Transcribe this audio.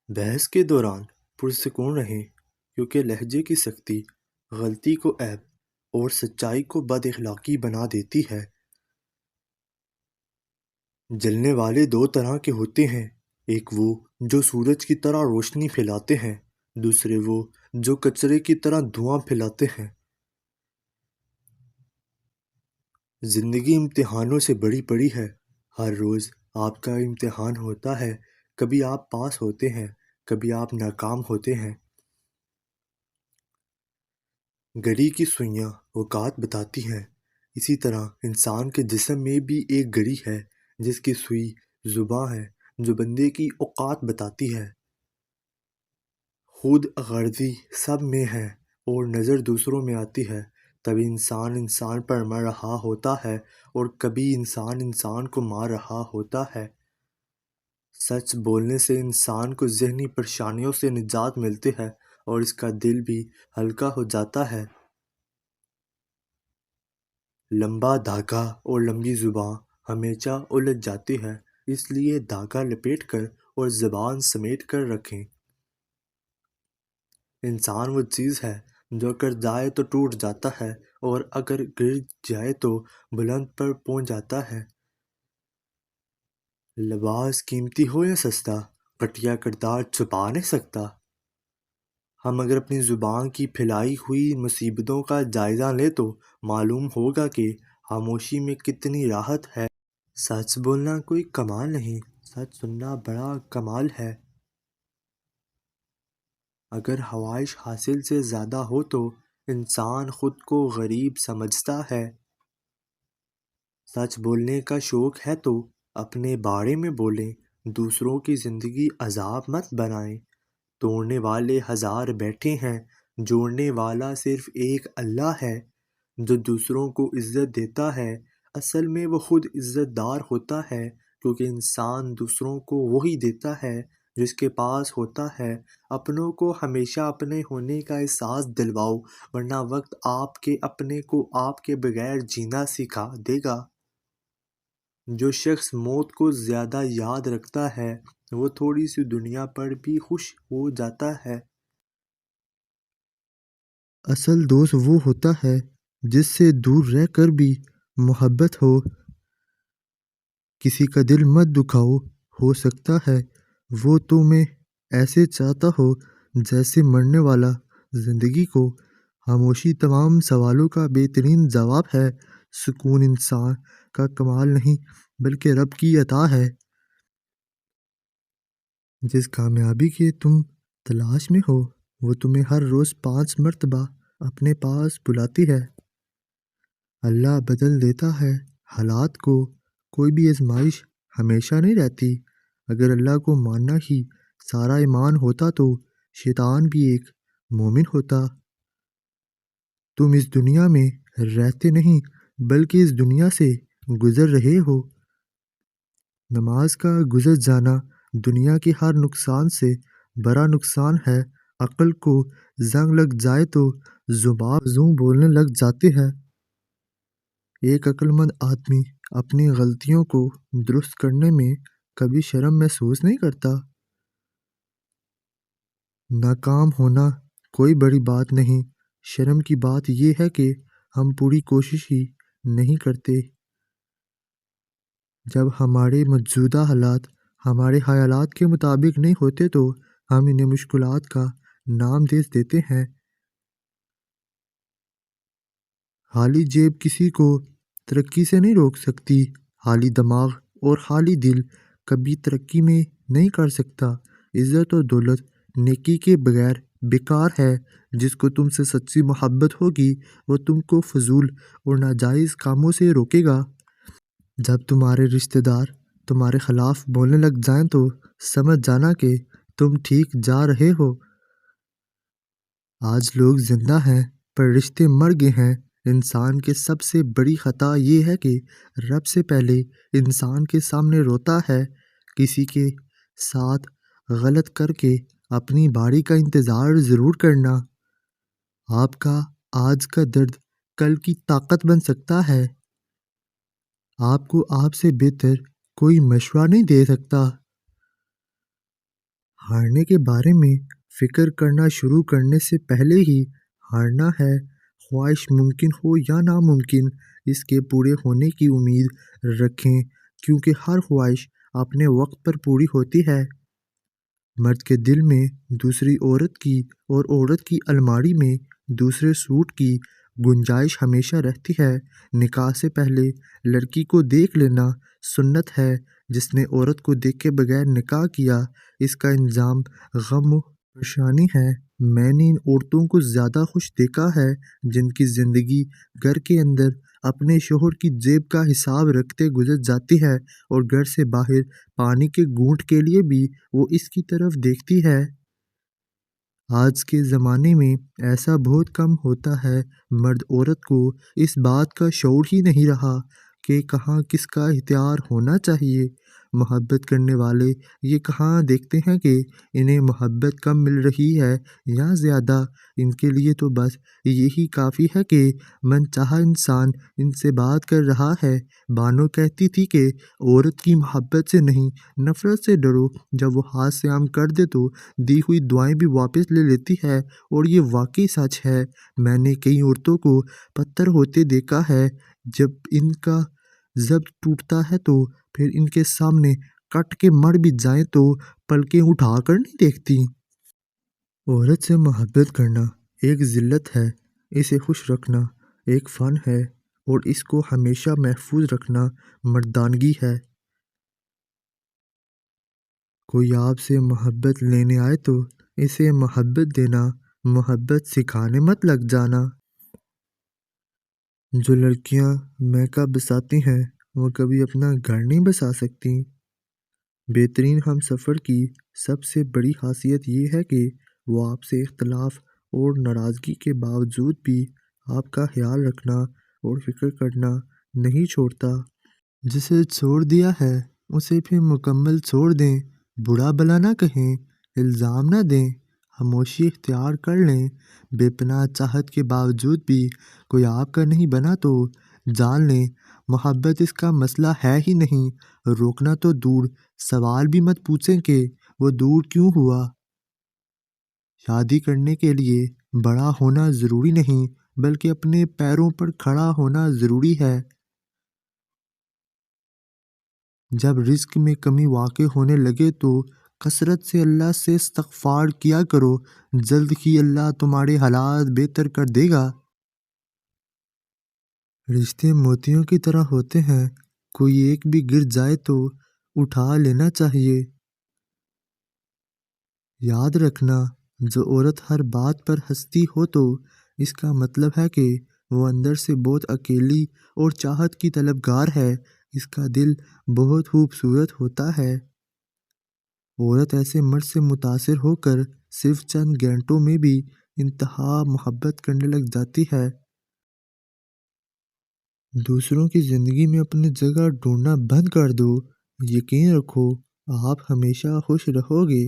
بحث کے دوران پرسکون رہیں کیونکہ لہجے کی سختی غلطی کو عیب اور سچائی کو بد اخلاقی بنا دیتی ہے۔ جلنے والے دو طرح کے ہوتے ہیں، ایک وہ جو سورج کی طرح روشنی پھیلاتے ہیں، دوسرے وہ جو کچرے کی طرح دھواں پھیلاتے ہیں۔ زندگی امتحانوں سے بڑی پڑی ہے، ہر روز آپ کا امتحان ہوتا ہے، کبھی آپ پاس ہوتے ہیں، کبھی آپ ناکام ہوتے ہیں۔ گھڑی کی سوئیاں اوقات بتاتی ہیں، اسی طرح انسان کے جسم میں بھی ایک گھڑی ہے جس کی سوئی زباں ہے جو بندے کی اوقات بتاتی ہے۔ خود غرضی سب میں ہے اور نظر دوسروں میں آتی ہے، تبھی انسان پر مر رہا ہوتا ہے اور کبھی انسان انسان کو مار رہا ہوتا ہے۔ سچ بولنے سے انسان کو ذہنی پریشانیوں سے نجات ملتی ہے اور اس کا دل بھی ہلکا ہو جاتا ہے۔ لمبا دھاگا اور لمبی زبان ہمیشہ الجھ جاتی ہے، اس لیے دھاگا لپیٹ کر اور زبان سمیٹ کر رکھیں۔ انسان وہ چیز ہے جو اگر جائے تو ٹوٹ جاتا ہے اور اگر گر جائے تو بلند پر پہنچ جاتا ہے۔ لباس قیمتی ہو یا سستا، گھٹیا کردار چھپا نہیں سکتا۔ ہم اگر اپنی زبان کی پھیلائی ہوئی مصیبتوں کا جائزہ لیں تو معلوم ہوگا کہ خاموشی میں کتنی راحت ہے۔ سچ بولنا کوئی کمال نہیں، سچ سننا بڑا کمال ہے۔ اگر خواہش حاصل سے زیادہ ہو تو انسان خود کو غریب سمجھتا ہے۔ سچ بولنے کا شوق ہے تو اپنے بارے میں بولیں، دوسروں کی زندگی عذاب مت بنائیں۔ توڑنے والے ہزار بیٹھے ہیں، جوڑنے والا صرف ایک اللہ ہے۔ جو دوسروں کو عزت دیتا ہے اصل میں وہ خود عزت دار ہوتا ہے، کیونکہ انسان دوسروں کو وہی دیتا ہے جس کے پاس ہوتا ہے۔ اپنوں کو ہمیشہ اپنے ہونے کا احساس دلواؤ، ورنہ وقت آپ کے اپنے کو آپ کے بغیر جینا سکھا دے گا۔ جو شخص موت کو زیادہ یاد رکھتا ہے وہ تھوڑی سی دنیا پر بھی خوش ہو جاتا ہے۔ اصل دوست وہ ہوتا ہے جس سے دور رہ کر بھی محبت ہو۔ کسی کا دل مت دکھاؤ، ہو سکتا ہے وہ تمہیں ایسے چاہتا ہو جیسے مرنے والا زندگی کو۔ خاموشی تمام سوالوں کا بہترین جواب ہے۔ سکون انسان کا کمال نہیں بلکہ رب کی عطا ہے۔ جس کامیابی کے تم تلاش میں ہو وہ تمہیں ہر روز 5 مرتبہ اپنے پاس بلاتی ہے۔ اللہ بدل دیتا ہے حالات کو، کوئی بھی آزمائش ہمیشہ نہیں رہتی۔ اگر اللہ کو ماننا ہی سارا ایمان ہوتا تو شیطان بھی ایک مومن ہوتا۔ تم اس دنیا میں رہتے نہیں بلکہ اس دنیا سے گزر رہے ہو۔ نماز کا گزر جانا دنیا کے ہر نقصان سے بڑا نقصان ہے۔ عقل کو زنگ لگ جائے تو زبان یوں بولنے لگ جاتی ہے۔ ایک عقل مند آدمی اپنی غلطیوں کو درست کرنے میں کبھی شرم محسوس نہیں کرتا۔ ناکام ہونا کوئی بڑی بات نہیں، شرم کی بات یہ ہے کہ ہم پوری کوشش ہی نہیں کرتے۔ جب ہمارے موجودہ حالات ہمارے خیالات کے مطابق نہیں ہوتے تو ہم انہیں مشکلات کا نام دے دیتے ہیں۔ خالی جیب کسی کو ترقی سے نہیں روک سکتی، خالی دماغ اور خالی دل کبھی ترقی میں نہیں کر سکتا۔ عزت و دولت نیکی کے بغیر بیکار ہے۔ جس کو تم سے سچی محبت ہوگی وہ تم کو فضول اور ناجائز کاموں سے روکے گا۔ جب تمہارے رشتہ دار تمہارے خلاف بولنے لگ جائیں تو سمجھ جانا کہ تم ٹھیک جا رہے ہو۔ آج لوگ زندہ ہیں پر رشتے مر گئے ہیں۔ انسان کی سب سے بڑی خطا یہ ہے کہ رب سے پہلے انسان کے سامنے روتا ہے۔ کسی کے ساتھ غلط کر کے اپنی باری کا انتظار ضرور کرنا۔ آپ کا آج کا درد کل کی طاقت بن سکتا ہے۔ آپ کو آپ سے بہتر کوئی مشورہ نہیں دے سکتا۔ ہارنے کے بارے میں فکر کرنا شروع کرنے سے پہلے ہی ہارنا ہے، خواہش ممکن ہو یا ناممکن، اس کے پورے ہونے کی امید رکھیں، کیونکہ ہر خواہش اپنے وقت پر پوری ہوتی ہے۔ مرد کے دل میں دوسری عورت کی اور عورت کی الماری میں دوسرے سوٹ کی گنجائش ہمیشہ رہتی ہے۔ نکاح سے پہلے لڑکی کو دیکھ لینا سنت ہے۔ جس نے عورت کو دیکھے بغیر نکاح کیا، اس کا انجام غم و پریشانی ہے۔ میں نے ان عورتوں کو زیادہ خوش دیکھا ہے جن کی زندگی گھر کے اندر اپنے شوہر کی جیب کا حساب رکھتے گزر جاتی ہے، اور گھر سے باہر پانی کے گھونٹ کے لیے بھی وہ اس کی طرف دیکھتی ہے۔ آج کے زمانے میں ایسا بہت کم ہوتا ہے۔ مرد عورت کو اس بات کا شعور ہی نہیں رہا کہ کہاں کس کا اختیار ہونا چاہیے۔ محبت کرنے والے یہ کہاں دیکھتے ہیں کہ انہیں محبت کم مل رہی ہے یا زیادہ۔ ان کے لیے تو بس یہی کافی ہے کہ من چاہا انسان ان سے بات کر رہا ہے۔ بانو کہتی تھی کہ عورت کی محبت سے نہیں، نفرت سے ڈرو۔ جب وہ ہاتھ سے عام کر دے تو دی ہوئی دعائیں بھی واپس لے لیتی ہے، اور یہ واقعی سچ ہے۔ میں نے کئی عورتوں کو پتھر ہوتے دیکھا ہے، جب ان کا ضبط ٹوٹتا ہے تو پھر ان کے سامنے کٹ کے مر بھی جائیں تو پلکیں اٹھا کر نہیں دیکھتی۔ عورت سے محبت کرنا ایک ذلت ہے، اسے خوش رکھنا ایک فن ہے، اور اس کو ہمیشہ محفوظ رکھنا مردانگی ہے۔ کوئی آپ سے محبت لینے آئے تو اسے محبت دینا، محبت سکھانے مت لگ جانا۔ جو لڑکیاں میک اپ بساتی ہیں وہ کبھی اپنا گھر نہیں بسا سکتی۔ بہترین ہم سفر کی سب سے بڑی خاصیت یہ ہے کہ وہ آپ سے اختلاف اور ناراضگی کے باوجود بھی آپ کا خیال رکھنا اور فکر کرنا نہیں چھوڑتا۔ جسے چھوڑ دیا ہے اسے پھر مکمل چھوڑ دیں، برا بھلا نہ کہیں، الزام نہ دیں، خاموشی اختیار کر لیں۔ بے پناہ چاہت کے باوجود بھی کوئی آپ کا نہیں بنا تو جان لیں محبت اس کا مسئلہ ہے ہی نہیں۔ روکنا تو دور، سوال بھی مت پوچھیں کہ وہ دور کیوں ہوا۔ شادی کرنے کے لیے بڑا ہونا ضروری نہیں، بلکہ اپنے پیروں پر کھڑا ہونا ضروری ہے۔ جب رزق میں کمی واقع ہونے لگے تو کثرت سے اللہ سے استغفار کیا کرو، جلد ہی اللہ تمہارے حالات بہتر کر دے گا۔ رشتے موتیوں کی طرح ہوتے ہیں، کوئی ایک بھی گر جائے تو اٹھا لینا چاہیے۔ یاد رکھنا، جو عورت ہر بات پر ہنستی ہو تو اس کا مطلب ہے کہ وہ اندر سے بہت اکیلی اور چاہت کی طلبگار ہے۔ اس کا دل بہت خوبصورت ہوتا ہے۔ عورت ایسے مرد سے متاثر ہو کر صرف چند گھنٹوں میں بھی انتہا محبت کرنے لگ جاتی ہے۔ دوسروں کی زندگی میں اپنی جگہ ڈھونڈنا بند کر دو، یقین رکھو آپ ہمیشہ خوش رہو گے۔